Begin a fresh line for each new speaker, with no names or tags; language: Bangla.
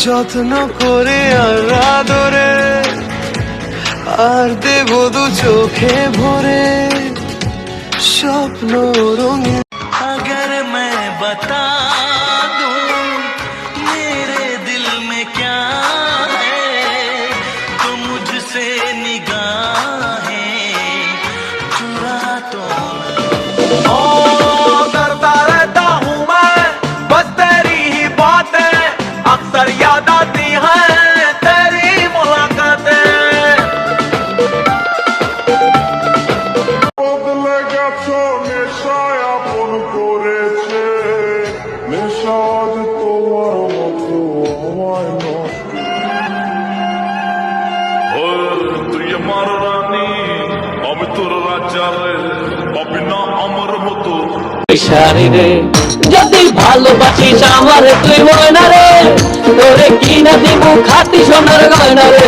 যত্ন করে আর আদরে, আর দেব দু চোখে ভরে স্বপ্ন রঙে। अगर मैं बता दूं मेरे दिल में क्या है, तो मुझसे निगाहें चुरा तो
करता रहता हूँ मैं बस तेरी ही बातें, अक्सर याद आती हैं तेरी मुलाकातें।
বদলে গেছো নেশায় আপন করেছে, নেশাদ তোমার মতো আমায় নষ্ট। তুই আমার রানী আমি তোর রাজা রে, পাবি না আমার মতো
রে। যদি ভালোবাসিস আমার তুই ময়না রে, তোরে কিনা দিব খাতি সোনার গয়না রে।